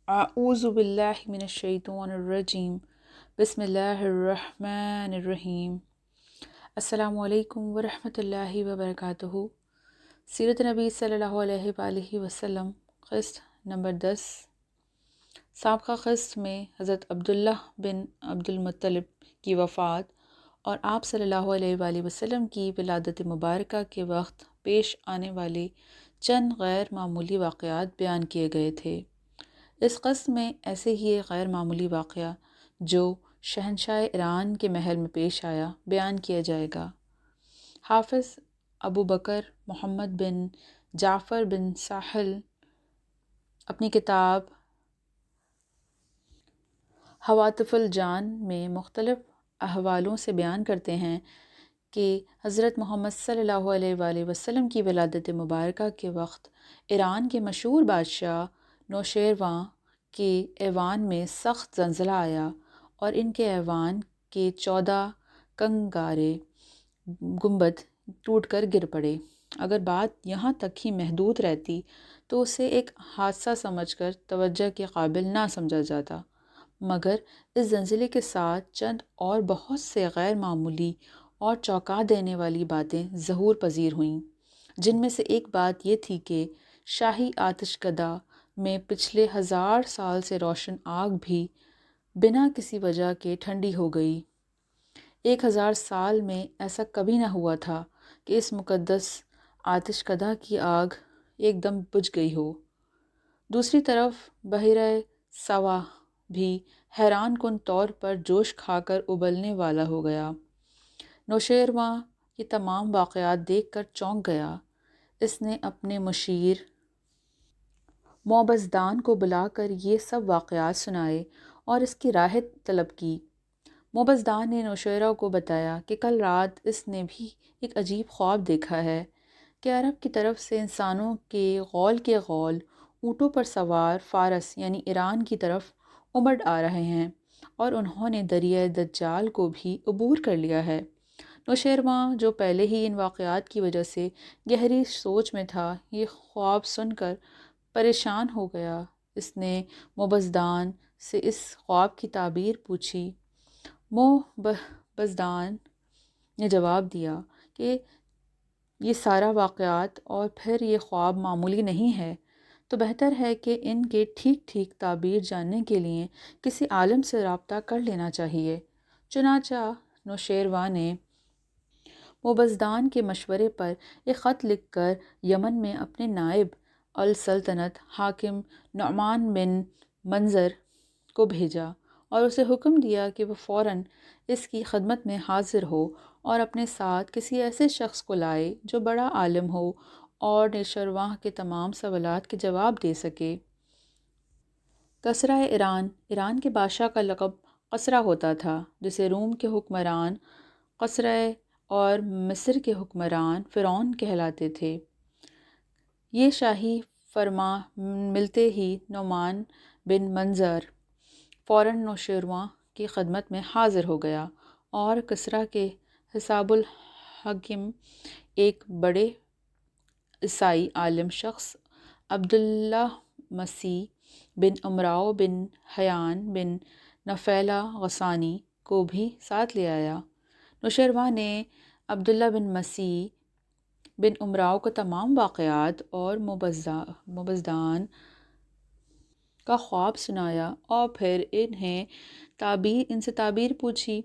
اعوذ باللہ من الشیطان الرجیم بسم اللہ الرحمن الرحیم۔ السلام علیکم ورحمۃ اللہ وبرکاتہ۔ سیرت نبی صلی اللہ علیہ وآلہ وسلم، قسط نمبر 10۔ سابقہ قسط میں حضرت عبداللہ بن عبد المطلب کی وفات اور آپ صلی اللہ علیہ وآلہ وسلم کی ولادت مبارکہ کے وقت پیش آنے والے چند غیر معمولی واقعات بیان کیے گئے تھے۔ اس قسط میں ایسے ہی ایک غیر معمولی واقعہ جو شہنشاہ ایران کے محل میں پیش آیا بیان کیا جائے گا۔ حافظ ابو بکر محمد بن جعفر بن ساحل اپنی کتاب حواتف الجان میں مختلف احوالوں سے بیان کرتے ہیں کہ حضرت محمد صلی اللہ علیہ وآلہ وسلم کی ولادت مبارکہ کے وقت ایران کے مشہور بادشاہ نوشیروان کے ایوان میں سخت زلزلہ آیا اور ان کے ایوان کے 14 کنگارے گنبد ٹوٹ کر گر پڑے۔ اگر بات یہاں تک ہی محدود رہتی تو اسے ایک حادثہ سمجھ کر توجہ کے قابل نہ سمجھا جاتا، مگر اس زلزلے کے ساتھ چند اور بہت سے غیر معمولی اور چونکا دینے والی باتیں ظہور پذیر ہوئیں، جن میں سے ایک بات یہ تھی کہ شاہی آتش کدہ میں پچھلے 1000 سال سے روشن آگ بھی بنا کسی وجہ کے ٹھنڈی ہو گئی۔ 1000 سال میں ایسا کبھی نہ ہوا تھا کہ اس مقدس آتش کدہ کی آگ ایک دم بجھ گئی ہو۔ دوسری طرف بحیرہ سوا بھی حیران کن طور پر جوش کھا کر ابلنے والا ہو گیا۔ نوشیروان یہ تمام واقعات دیکھ کر چونک گیا۔ اس نے اپنے مشیر موبزدان کو بلا کر یہ سب واقعات سنائے اور اس کی رائے طلب کی۔ موبزدان نے نوشیروان کو بتایا کہ کل رات اس نے بھی ایک عجیب خواب دیکھا ہے کہ عرب کی طرف سے انسانوں کے غول اونٹوں پر سوار فارس یعنی ایران کی طرف امڑ آ رہے ہیں اور انہوں نے دریائے دجال کو بھی عبور کر لیا ہے۔ نوشیروان جو پہلے ہی ان واقعات کی وجہ سے گہری سوچ میں تھا، یہ خواب سن کر پریشان ہو گیا۔ اس نے موبزدان سے اس خواب کی تعبیر پوچھی۔ موبزدان نے جواب دیا کہ یہ سارا واقعات اور پھر یہ خواب معمولی نہیں ہے، تو بہتر ہے کہ ان کے ٹھیک تعبیر جاننے کے لیے کسی عالم سے رابطہ کر لینا چاہیے۔ چنانچہ نوشیروان نے موبزدان کے مشورے پر ایک خط لکھ کر یمن میں اپنے نائب السلطنت حاکم نعمان بن منظر کو بھیجا اور اسے حکم دیا کہ وہ فوراً اس کی خدمت میں حاضر ہو اور اپنے ساتھ کسی ایسے شخص کو لائے جو بڑا عالم ہو اور نوشیروان کے تمام سوالات کے جواب دے سکے۔ کسریٰ ایران کے بادشاہ کا لقب کسریٰ ہوتا تھا، جسے روم کے حکمران کسریٰ اور مصر کے حکمران فرعون کہلاتے تھے۔ یہ شاہی فرمان ملتے ہی نعمان بن منظر فوراً نوشیروان کی خدمت میں حاضر ہو گیا اور کسریٰ کے حساب الحکم ایک بڑے عیسائی عالم شخص عبداللہ مسیح بن عمرو بن حیان بن نفیلہ غسانی کو بھی ساتھ لے آیا۔ نوشیروان نے عبداللہ بن مسیح بن عمرو کو تمام واقعات اور موبزدان کا خواب سنایا اور پھر ان سے تعبیر پوچھی۔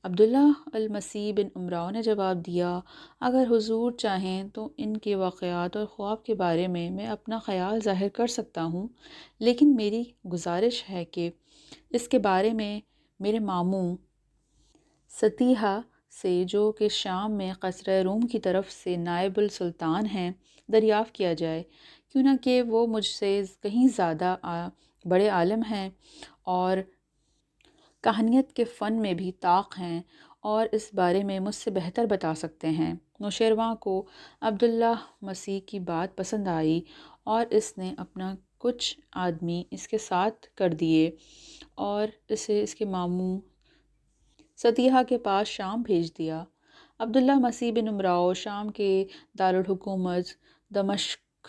عبداللہ المسیح بن عمرو نے جواب دیا، اگر حضور چاہیں تو ان کے واقعات اور خواب کے بارے میں اپنا خیال ظاہر کر سکتا ہوں، لیکن میری گزارش ہے کہ اس کے بارے میں میرے ماموں ستیحہ سے، جو کہ شام میں قصرِ روم کی طرف سے نائب السلطان ہیں، دریافت کیا جائے، کیوں نہ کہ وہ مجھ سے کہیں زیادہ بڑے عالم ہیں اور کہانیت کے فن میں بھی طاق ہیں اور اس بارے میں مجھ سے بہتر بتا سکتے ہیں۔ نوشیروان کو عبداللہ مسیح کی بات پسند آئی اور اس نے اپنا کچھ آدمی اس کے ساتھ کر دیے اور اسے اس کے ماموں ستیحہ کے پاس شام بھیج دیا۔ عبداللہ مسیح بن عمرو شام کے دارالحکومت دمشق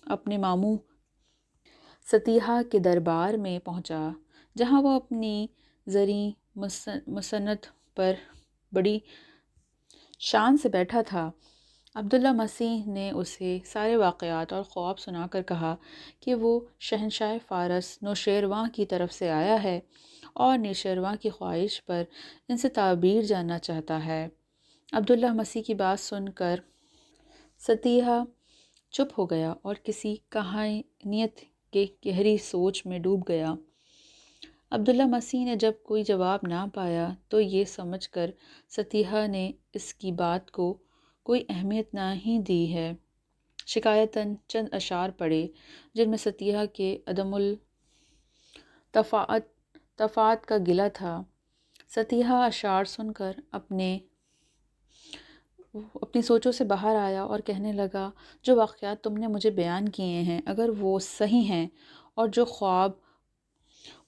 اپنے ماموں ستیحہ کے دربار میں پہنچا، جہاں وہ اپنی زرعی مسنت پر بڑی شان سے بیٹھا تھا۔ عبداللہ مسیح نے اسے سارے واقعات اور خواب سنا کر کہا کہ وہ شہنشاہ فارس نوشیروان کی طرف سے آیا ہے اور نوشیروان کی خواہش پر ان سے تعبیر جاننا چاہتا ہے۔ عبداللہ مسیح کی بات سن کر ستیحہ چپ ہو گیا اور کسی کہانیت کے گہری سوچ میں ڈوب گیا۔ عبداللہ مسیح نے جب کوئی جواب نہ پایا تو یہ سمجھ کر ستیحہ نے اس کی بات کو کوئی اہمیت نہ ہی دی ہے، شکایتاً چند اشعار پڑھے جن میں ستیحہ کے عدم التفات کا گلہ تھا۔ ستیحہ اشعار سن کر اپنی سوچوں سے باہر آیا اور کہنے لگا، جو واقعات تم نے مجھے بیان کیے ہیں اگر وہ صحیح ہیں اور جو خواب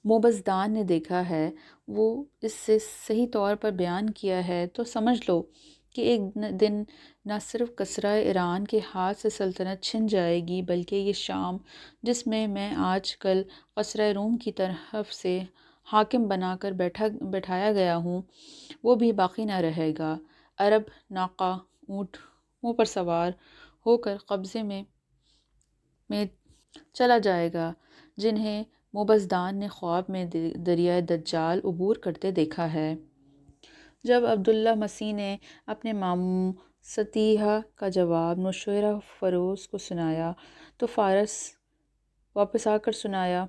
موبزدان نے دیکھا ہے وہ اس سے صحیح طور پر بیان کیا ہے، تو سمجھ لو کہ ایک دن نہ صرف کسریٰ ایران کے ہاتھ سے سلطنت چھن جائے گی بلکہ یہ شام جس میں آج کل کسریٰ روم کی طرف سے حاکم بنا کر بیٹھایا گیا ہوں وہ بھی باقی نہ رہے گا۔ عرب ناقہ اونٹوں پر سوار ہو کر قبضے میں چلا جائے گا، جنہیں موبزدان نے خواب میں دریائے دجال عبور کرتے دیکھا ہے۔ جب عبداللہ مسیح نے اپنے ماموں ستیحہ کا جواب نوشیروان فیروز کو سنایا تو فارس واپس آ کر سنایا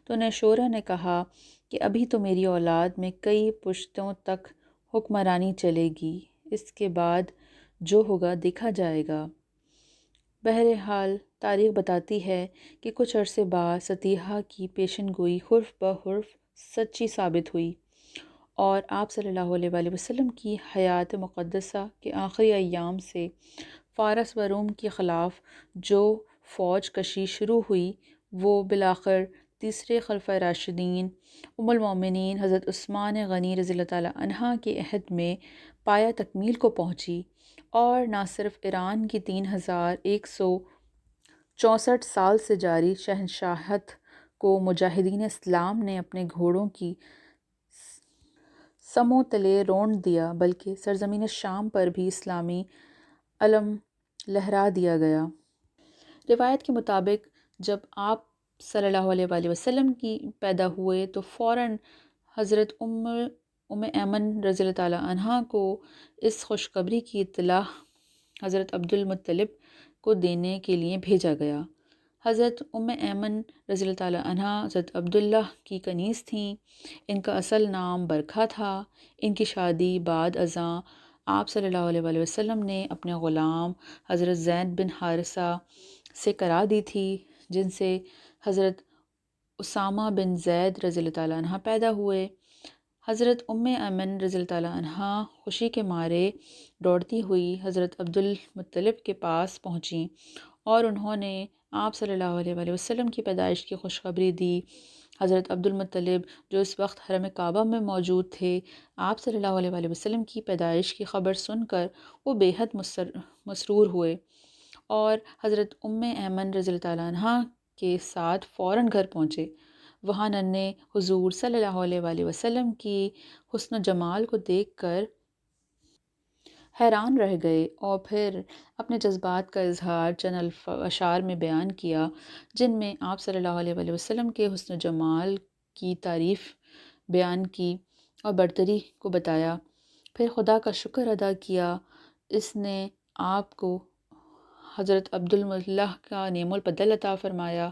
تو نوشیروان نے کہا کہ ابھی تو میری اولاد میں کئی پشتوں تک حکمرانی چلے گی، اس کے بعد جو ہوگا دیکھا جائے گا۔ بہرحال تاریخ بتاتی ہے کہ کچھ عرصے بعد ستیحہ کی پیشن گوئی حرف بحرف سچی ثابت ہوئی اور آپ صلی اللہ علیہ وآلہ وسلم کی حیات مقدسہ کے آخری ایام سے فارس و روم کے خلاف جو فوج کشی شروع ہوئی وہ بالآخر تیسرے خلفۂ راشدین ام المومنین حضرت عثمان غنی رضی اللہ تعالیٰ عنہ کے عہد میں پایہ تکمیل کو پہنچی اور نہ صرف ایران کی 3164 سال سے جاری شہنشاہت کو مجاہدین اسلام نے اپنے گھوڑوں کی سموں تلے رونڈ دیا بلکہ سرزمین شام پر بھی اسلامی علم لہرا دیا گیا۔ روایت کے مطابق جب آپ صلی اللہ علیہ وآلہ وسلم کی پیدا ہوئے تو فوراً حضرت ام ایمن رضی اللہ تعالیٰ عنہ کو اس خوشخبری کی اطلاع حضرت عبدالمطلب کو دینے کے لیے بھیجا گیا۔ حضرت ام ایمن رضی اللہ تعالیٰ عنہ حضرت عبداللہ کی کنیز تھیں۔ ان کا اصل نام برکھا تھا۔ ان کی شادی بعد ازاں آپ صلی اللہ علیہ وآلہ وسلم نے اپنے غلام حضرت زید بن حارثہ سے کرا دی تھی، جن سے حضرت اسامہ بن زید رضی اللہ تعالیٰ عنہ پیدا ہوئے۔ حضرت ام ایمن رضی اللہ تعالیٰ عنہ خوشی کے مارے دوڑتی ہوئی حضرت عبدالمطلب کے پاس پہنچیں اور انہوں نے آپ صلی اللہ علیہ وآلہ وسلم کی پیدائش کی خوشخبری دی۔ حضرت عبدالمطلب جو اس وقت حرم کعبہ میں موجود تھے، آپ صلی اللہ علیہ وآلہ وسلم کی پیدائش کی خبر سن کر وہ بے حد مسرور ہوئے اور حضرت ام ایمن رضی اللہ تعالیٰ عنہ کے ساتھ فوراً گھر پہنچے۔ وہاں ننھے حضور صلی اللہ علیہ وآلہ وسلم کی حسن و جمال کو دیکھ کر حیران رہ گئے اور پھر اپنے جذبات کا اظہار چند اشعار میں بیان کیا، جن میں آپ صلی اللہ علیہ وآلہ وسلم کے حسن و جمال کی تعریف بیان کی اور برتری کو بتایا۔ پھر خدا کا شکر ادا کیا، اس نے آپ کو حضرت عبداللہ کا نعم البدل عطا فرمایا۔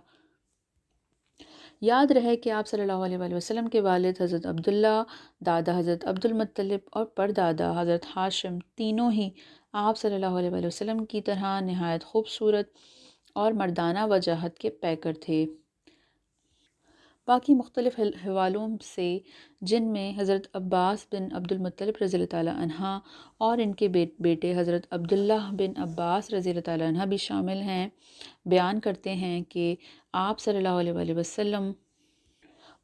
یاد رہے کہ آپ صلی اللہ علیہ وآلہ وسلم کے والد حضرت عبداللہ، دادا حضرت عبدالمطلب اور پردادا حضرت ہاشم تینوں ہی آپ صلی اللہ علیہ وآلہ وسلم کی طرح نہایت خوبصورت اور مردانہ وجاہت کے پیکر تھے۔ باقی مختلف حوالوں سے، جن میں حضرت عباس بن عبدالمطلب رضی اللہ تعالیٰ عنہ اور ان کے بیٹے حضرت عبداللہ بن عباس رضی اللہ تعالیٰ عنہ بھی شامل ہیں، بیان کرتے ہیں کہ آپ صلی اللہ علیہ وآلہ وسلم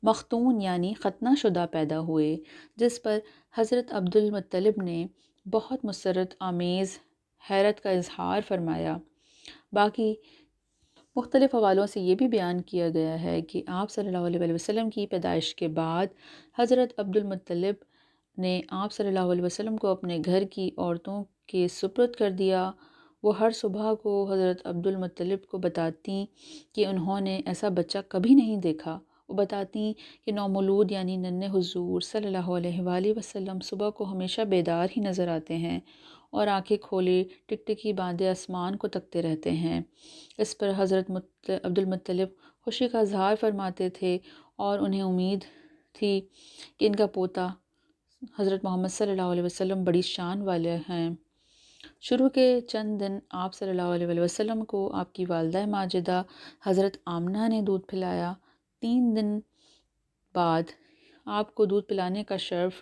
مختون یعنی ختنہ شدہ پیدا ہوئے، جس پر حضرت عبدالمطلب نے بہت مسرت آمیز حیرت کا اظہار فرمایا۔ باقی مختلف حوالوں سے یہ بھی بیان کیا گیا ہے کہ آپ صلی اللہ علیہ وسلم کی پیدائش کے بعد حضرت عبد المطلب نے آپ صلی اللہ علیہ وسلم کو اپنے گھر کی عورتوں کے سپرد کر دیا۔ وہ ہر صبح کو حضرت عبد المطلب کو بتاتی کہ انہوں نے ایسا بچہ کبھی نہیں دیکھا۔ وہ بتاتی کہ نومولود یعنی ننھے حضور صلی اللہ علیہ وآلہ وسلم صبح کو ہمیشہ بیدار ہی نظر آتے ہیں اور آنکھیں کھولے ٹکٹکی باندھے آسمان کو تکتے رہتے ہیں۔ اس پر حضرت عبد المطلب خوشی کا اظہار فرماتے تھے اور انہیں امید تھی کہ ان کا پوتا حضرت محمد صلی اللہ علیہ وسلم بڑی شان والے ہیں۔ شروع کے چند دن آپ صلی اللہ علیہ وسلم کو آپ کی والدہ ماجدہ حضرت آمنہ نے دودھ پلایا۔ 3 دن بعد آپ کو دودھ پلانے کا شرف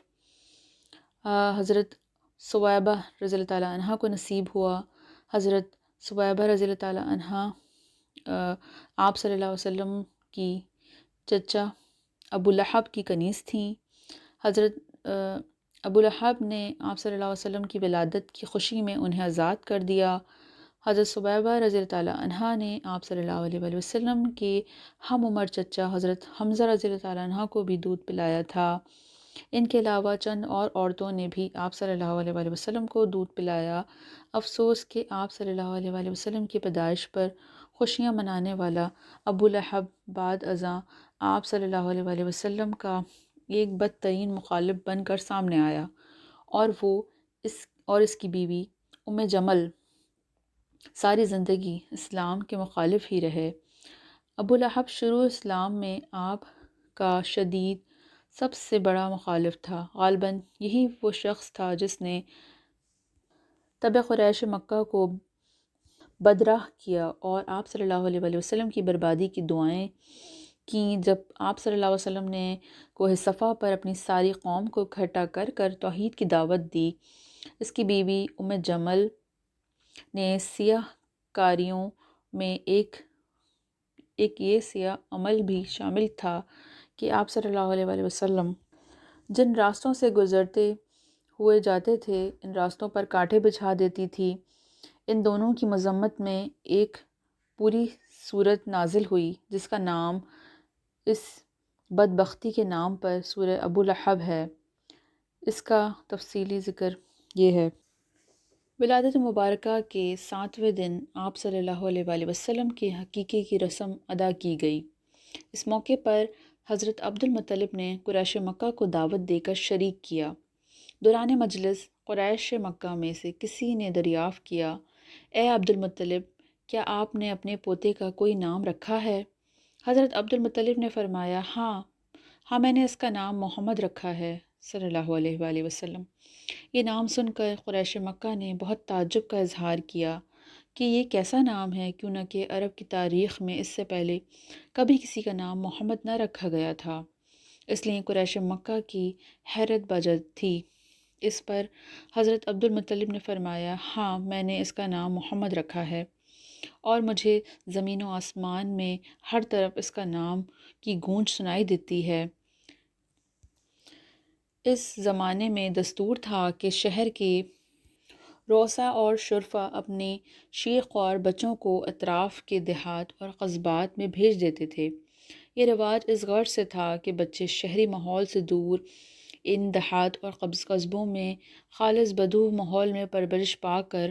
حضرت ثویبہ رضی اللہ تعالیٰ عنہ کو نصیب ہوا۔ حضرت ثویبہ رضی اللہ تعالیٰ عنہ آپ صلی اللہ علیہ وسلم کی چچا ابو لہب کی کنیز تھیں۔ حضرت ابو لہب نے آپ صلی اللہ علیہ وسلم کی ولادت کی خوشی میں انہیں آزاد کر دیا۔ حضرت ثویبہ رضی اللہ تعالیٰ عنہ نے آپ صلی اللہ علیہ وسلم کے ہم عمر چچا حضرت حمزہ رضی اللہ تعالیٰ عنہ کو بھی دودھ پلایا تھا۔ ان کے علاوہ چند اور عورتوں نے بھی آپ صلی اللہ علیہ وسلم کو دودھ پلایا۔ افسوس کہ آپ صلی اللہ علیہ وسلم کی پیدائش پر خوشیاں منانے والا ابو لہب بعد ازاں آپ صلی اللہ علیہ وسلم کا ایک بدترین مخالف بن کر سامنے آیا، اور وہ اس کی بیوی ام جمل ساری زندگی اسلام کے مخالف ہی رہے۔ ابو لہب شروع اسلام میں آپ کا شدید سب سے بڑا مخالف تھا۔ غالباً یہی وہ شخص تھا جس نے تبع قریش مکہ کو بدراہ کیا اور آپ صلی اللہ علیہ وسلم کی بربادی کی دعائیں کیں۔ جب آپ صلی اللہ علیہ وسلم نے کوہ صفا پر اپنی ساری قوم کو اکٹھا کر توحید کی دعوت دی، اس کی بیوی ام جمل نے سیاہ کاریوں میں ایک یہ سیاہ عمل بھی شامل تھا کہ آپ صلی اللہ علیہ وسلم جن راستوں سے گزرتے ہوئے جاتے تھے ان راستوں پر کانٹے بچھا دیتی تھی۔ ان دونوں کی مذمت میں ایک پوری سورت نازل ہوئی جس کا نام اس بدبختی کے نام پر سورہ ابو لہب ہے۔ اس کا تفصیلی ذکر یہ ہے۔ ولادت مبارکہ کے 7ویں دن آپ صلی اللہ علیہ وآلہ وسلم کی حقیقے کی رسم ادا کی گئی۔ اس موقع پر حضرت عبد المطلب نے قریش مکہ کو دعوت دے کر شریک کیا۔ دوران مجلس قریش مکہ میں سے کسی نے دریافت کیا، اے عبد المطلب، کیا آپ نے اپنے پوتے کا کوئی نام رکھا ہے؟ حضرت عبد المطلب نے فرمایا، ہاں میں نے اس کا نام محمد رکھا ہے صلی اللہ علیہ وآلہ وسلم۔ یہ نام سن کر قریش مکہ نے بہت تعجب کا اظہار کیا کہ یہ کیسا نام ہے، کیوں نہ کہ عرب کی تاریخ میں اس سے پہلے کبھی کسی کا نام محمد نہ رکھا گیا تھا۔ اس لیے قریش مکہ کی حیرت بجا تھی۔ اس پر حضرت عبد المطلب نے فرمایا، ہاں میں نے اس کا نام محمد رکھا ہے، اور مجھے زمین و آسمان میں ہر طرف اس کا نام کی گونج سنائی دیتی ہے۔ اس زمانے میں دستور تھا کہ شہر کے رؤساء اور شرفاء اپنے شیخ اور بچوں کو اطراف کے دیہات اور قصبات میں بھیج دیتے تھے۔ یہ رواج اس غرض سے تھا کہ بچے شہری ماحول سے دور ان دیہات اور قصبوں میں خالص بدو ماحول میں پرورش پا کر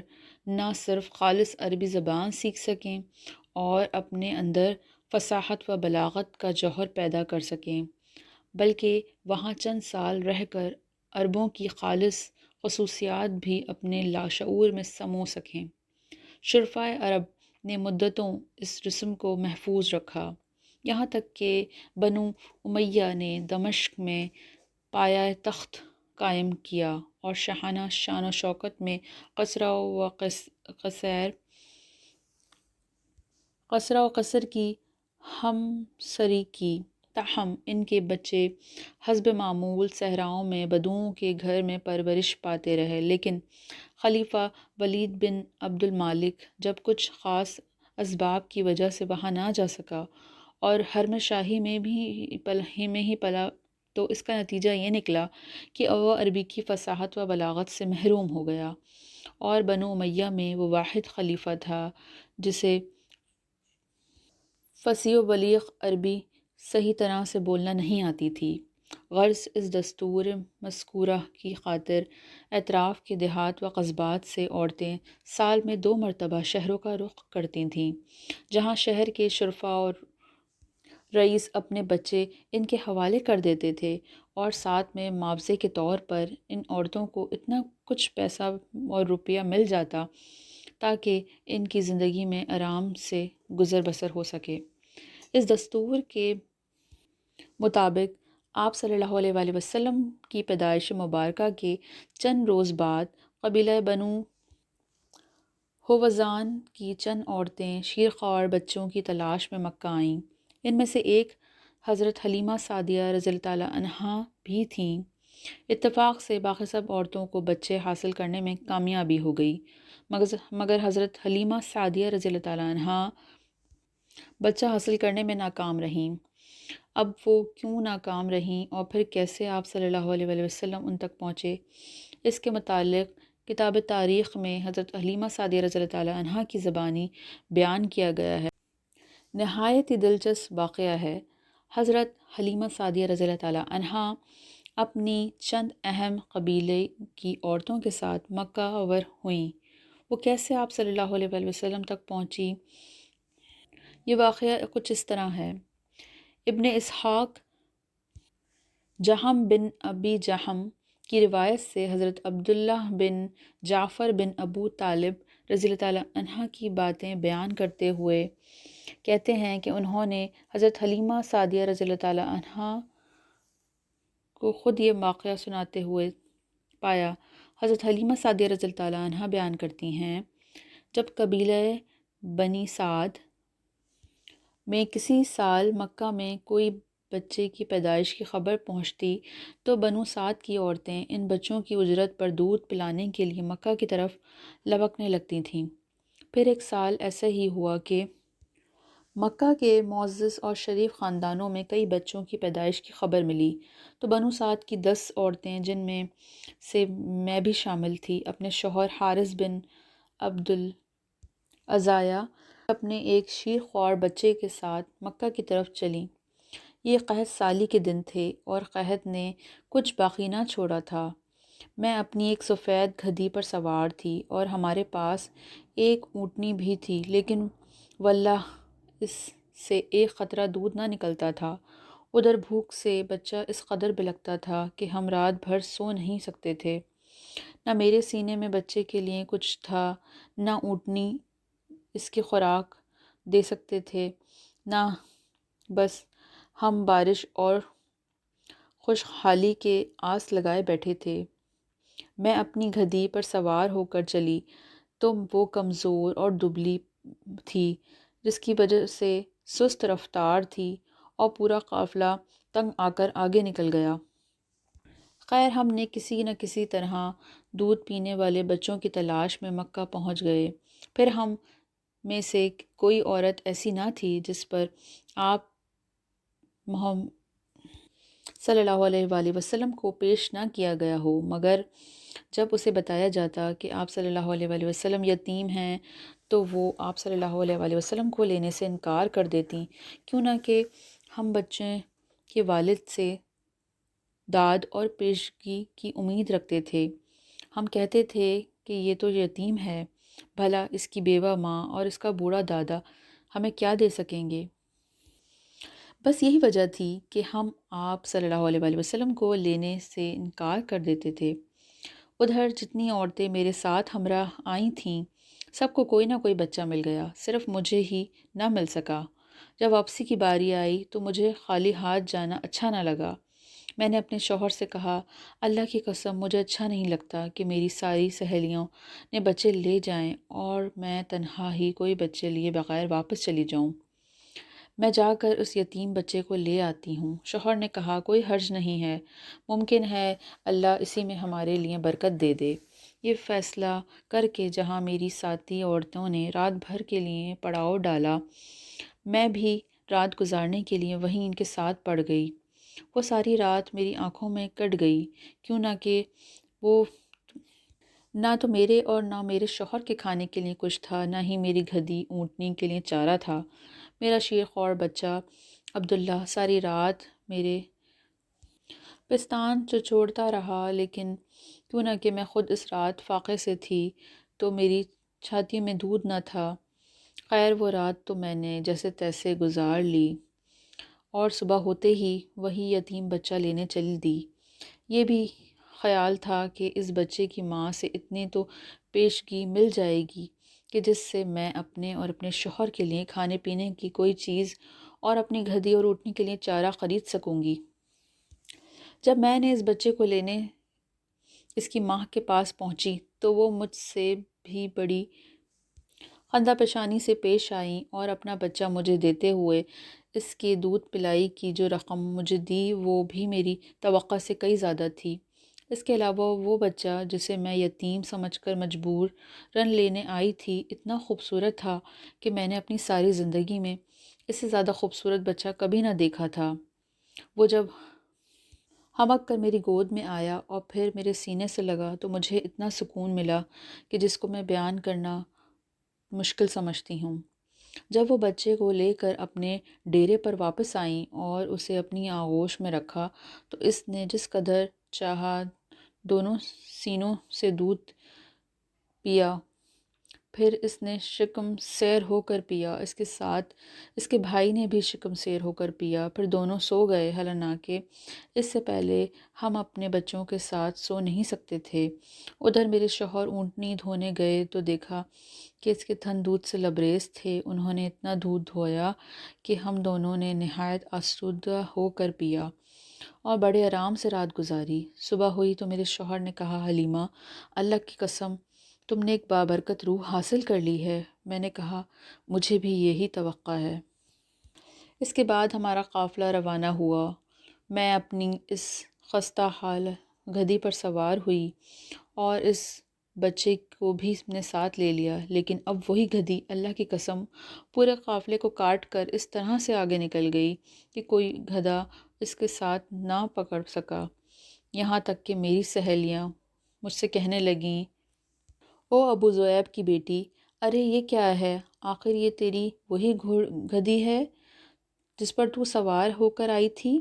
نہ صرف خالص عربی زبان سیکھ سکیں اور اپنے اندر فصاحت و بلاغت کا جوہر پیدا کر سکیں، بلکہ وہاں چند سال رہ کر عربوں کی خالص خصوصیات بھی اپنے لاشعور میں سمو سکیں۔ شرفائے عرب نے مدتوں اس رسم کو محفوظ رکھا، یہاں تک کہ بنو امیہ نے دمشق میں پایہ تخت قائم کیا اور شاہانہ شان و شوکت میں قصر و قصر کی ہمسری کی۔ تاہم ان کے بچے حسب معمول صحراؤں میں بدوؤں کے گھر میں پرورش پاتے رہے، لیکن خلیفہ ولید بن عبد الملک جب کچھ خاص اسباب کی وجہ سے وہاں نہ جا سکا اور حرم شاہی میں ہی پلا، تو اس کا نتیجہ یہ نکلا کہ وہ عربی کی فصاحت و بلاغت سے محروم ہو گیا۔ اور بنو امیہ میں وہ واحد خلیفہ تھا جسے فصیح و بلیغ عربی صحیح طرح سے بولنا نہیں آتی تھی۔ غرض اس دستور مذکورہ کی خاطر اطراف کے دیہات و قصبات سے عورتیں سال میں 2 مرتبہ شہروں کا رخ کرتی تھیں، جہاں شہر کے شرفاء اور رئیس اپنے بچے ان کے حوالے کر دیتے تھے، اور ساتھ میں معاوضے کے طور پر ان عورتوں کو اتنا کچھ پیسہ اور روپیہ مل جاتا تاکہ ان کی زندگی میں آرام سے گزر بسر ہو سکے۔ اس دستور کے مطابق آپ صلی اللہ علیہ وآلہ وسلم کی پیدائش مبارکہ کے چند روز بعد قبیلہ بنو ہوازان کی چند عورتیں شیرخوار بچوں کی تلاش میں مکہ آئیں۔ ان میں سے ایک حضرت حلیمہ سعدیہ رضی اللہ تعالیٰ عنہا بھی تھیں۔ اتفاق سے باقی سب عورتوں کو بچے حاصل کرنے میں کامیابی ہو گئی، مگر حضرت حلیمہ سعدیہ رضی اللہ تعالیٰ عنہا بچہ حاصل کرنے میں ناکام رہیں۔ اب وہ کیوں ناکام رہیں اور پھر کیسے آپ صلی اللہ علیہ وآلہ وسلم ان تک پہنچے، اس کے متعلق کتاب تاریخ میں حضرت حلیمہ سعدیہ رضی اللہ تعالیٰ عنہا کی زبانی بیان کیا گیا ہے۔ نہایت ہی دلچسپ واقعہ ہے۔ حضرت حلیمہ سعدیہ رضی اللہ تعالیٰ عنہا اپنی چند اہم قبیلے کی عورتوں کے ساتھ مکہ آور ہوئیں۔ وہ کیسے آپ صلی اللہ علیہ وآلہ وسلم تک پہنچی؟ یہ واقعہ کچھ اس طرح ہے۔ ابن اسحاق جہم بن ابی جہم کی روایت سے حضرت عبداللہ بن جعفر بن ابو طالب رضی اللہ تعالیٰ عنہ کی باتیں بیان کرتے ہوئے کہتے ہیں کہ انہوں نے حضرت حلیمہ سعدیہ رضی اللہ تعالیٰ عنہ کو خود یہ واقعہ سناتے ہوئے پایا۔ حضرت حلیمہ سعدیہ رضی اللہ تعالیٰ عنہ بیان کرتی ہیں، جب قبیلہ بنی سعد میں کسی سال مکہ میں کوئی بچے کی پیدائش کی خبر پہنچتی تو بنو سعد کی عورتیں ان بچوں کی اجرت پر دودھ پلانے کے لیے مکہ کی طرف لپکنے لگتی تھیں۔ پھر ایک سال ایسا ہی ہوا کہ مکہ کے معزز اور شریف خاندانوں میں کئی بچوں کی پیدائش کی خبر ملی، تو بنو سعد کی 10 عورتیں، جن میں سے میں بھی شامل تھی، اپنے شوہر حارث بن عبد العزیہ اپنے ایک شیرخوار بچے کے ساتھ مکہ کی طرف چلیں۔ یہ قحط سالی کے دن تھے اور قحط نے کچھ باقی نہ چھوڑا تھا۔ میں اپنی ایک سفید گدھی پر سوار تھی اور ہمارے پاس ایک اونٹنی بھی تھی، لیکن واللہ اس سے ایک قطرہ دودھ نہ نکلتا تھا۔ ادھر بھوک سے بچہ اس قدر بلکتا تھا کہ ہم رات بھر سو نہیں سکتے تھے۔ نہ میرے سینے میں بچے کے لیے کچھ تھا، نہ اونٹنی اس کی خوراک دے سکتے تھے، نہ بس ہم بارش اور خوشحالی کے آس لگائے بیٹھے تھے۔ میں اپنی گدھی پر سوار ہو کر چلی تو وہ کمزور اور دبلی تھی، جس کی وجہ سے سست رفتار تھی، اور پورا قافلہ تنگ آ کر آگے نکل گیا۔ خیر ہم نے کسی نہ کسی طرح دودھ پینے والے بچوں کی تلاش میں مکہ پہنچ گئے۔ پھر ہم میں سے کوئی عورت ایسی نہ تھی جس پر آپ محمد صلی اللہ علیہ وآلہ وسلم کو پیش نہ کیا گیا ہو، مگر جب اسے بتایا جاتا کہ آپ صلی اللہ علیہ وآلہ وسلم یتیم ہیں تو وہ آپ صلی اللہ علیہ وآلہ وسلم کو لینے سے انکار کر دیتی، کیوں نہ کہ ہم بچے کے والد سے داد اور پیشگی کی امید رکھتے تھے۔ ہم کہتے تھے کہ یہ تو یتیم ہے، بھلا اس کی بیوہ ماں اور اس کا بوڑھا دادا ہمیں کیا دے سکیں گے؟ بس یہی وجہ تھی کہ ہم آپ صلی اللہ علیہ وآلہ وسلم کو لینے سے انکار کر دیتے تھے۔ ادھر جتنی عورتیں میرے ساتھ ہمراہ آئی تھیں، سب کو کوئی نہ کوئی بچہ مل گیا، صرف مجھے ہی نہ مل سکا۔ جب واپسی کی باری آئی تو مجھے خالی ہاتھ جانا اچھا نہ لگا۔ میں نے اپنے شوہر سے کہا، اللہ کی قسم مجھے اچھا نہیں لگتا کہ میری ساری سہیلیوں نے بچے لے جائیں اور میں تنہا ہی کوئی بچے لیے بغیر واپس چلی جاؤں۔ میں جا کر اس یتیم بچے کو لے آتی ہوں۔ شوہر نے کہا، کوئی حرج نہیں ہے، ممکن ہے اللہ اسی میں ہمارے لیے برکت دے دے۔ یہ فیصلہ کر کے جہاں میری ساتھی عورتوں نے رات بھر کے لیے پڑاؤ ڈالا، میں بھی رات گزارنے کے لیے وہیں ان کے ساتھ پڑ گئی۔ وہ ساری رات میری آنکھوں میں کٹ گئی، کیوں نہ کہ وہ نہ تو میرے اور نہ میرے شوہر کے کھانے کے لیے کچھ تھا، نہ ہی میری گدھی اونٹنی کے لیے چارہ تھا۔ میرا شیخ اور بچہ عبداللہ ساری رات میرے پستان چچوڑتا رہا، لیکن کیوں نہ کہ میں خود اس رات فاقے سے تھی تو میری چھاتی میں دودھ نہ تھا۔ خیر وہ رات تو میں نے جیسے تیسے گزار لی اور صبح ہوتے ہی وہی یتیم بچہ لینے چل دی۔ یہ بھی خیال تھا کہ اس بچے کی ماں سے اتنی تو پیشگی مل جائے گی کہ جس سے میں اپنے اور اپنے شوہر کے لیے کھانے پینے کی کوئی چیز اور اپنی گدھی اور اونٹنی کے لیے چارہ خرید سکوں گی۔ جب میں نے اس بچے کو لینے اس کی ماں کے پاس پہنچی تو وہ مجھ سے بھی بڑی خندہ پیشانی سے پیش آئیں اور اپنا بچہ مجھے دیتے ہوئے اس کے دودھ پلائی کی جو رقم مجھے دی وہ بھی میری توقع سے کئی زیادہ تھی۔ اس کے علاوہ وہ بچہ جسے میں یتیم سمجھ کر مجبور رن لینے آئی تھی اتنا خوبصورت تھا کہ میں نے اپنی ساری زندگی میں اس سے زیادہ خوبصورت بچہ کبھی نہ دیکھا تھا۔ وہ جب ہمک کر میری گود میں آیا اور پھر میرے سینے سے لگا تو مجھے اتنا سکون ملا کہ جس کو میں بیان کرنا مشکل سمجھتی ہوں۔ جب وہ بچے کو لے کر اپنے ڈیرے پر واپس آئیں اور اسے اپنی آغوش میں رکھا تو اس نے جس قدر چاہا دونوں سینوں سے دودھ پیا، پھر اس نے شکم سیر ہو کر پیا، اس کے ساتھ اس کے بھائی نے بھی شکم سیر ہو کر پیا، پھر دونوں سو گئے، حالانکہ اس سے پہلے ہم اپنے بچوں کے ساتھ سو نہیں سکتے تھے۔ ادھر میرے شوہر اونٹنی دھونے گئے تو دیکھا کہ اس کے تھن دودھ سے لبریز تھے۔ انہوں نے اتنا دودھ دھویا کہ ہم دونوں نے نہایت آسودہ ہو کر پیا اور بڑے آرام سے رات گزاری۔ صبح ہوئی تو میرے شوہر نے کہا، حلیمہ، اللہ کی قسم تم نے ایک بابرکت روح حاصل کر لی ہے۔ میں نے کہا، مجھے بھی یہی توقع ہے۔ اس کے بعد ہمارا قافلہ روانہ ہوا۔ میں اپنی اس خستہ حال گدھی پر سوار ہوئی اور اس بچے کو بھی اپنے ساتھ لے لیا، لیکن اب وہی گدھی اللہ کی قسم پورے قافلے کو کاٹ کر اس طرح سے آگے نکل گئی کہ کوئی گدھا اس کے ساتھ نہ پکڑ سکا۔ یہاں تک کہ میری سہیلیاں مجھ سے کہنے لگیں، او ابو ذؤیب کی بیٹی، ارے یہ کیا ہے؟ آخر یہ تیری وہی گدھی ہے جس پر تو سوار ہو کر آئی تھی؟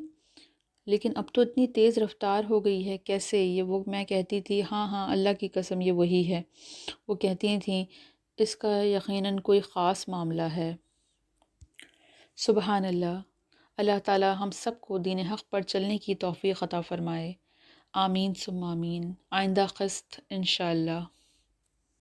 لیکن اب تو اتنی تیز رفتار ہو گئی ہے، کیسے؟ یہ وہ میں کہتی تھی، ہاں ہاں اللہ کی قسم یہ وہی ہے۔ وہ کہتی تھیں، اس کا یقیناً کوئی خاص معاملہ ہے۔ سبحان اللہ۔ اللہ تعالی ہم سب کو دین حق پر چلنے کی توفیق عطا فرمائے۔ آمین ثم آمین۔ آئندہ قسط انشاءاللہ۔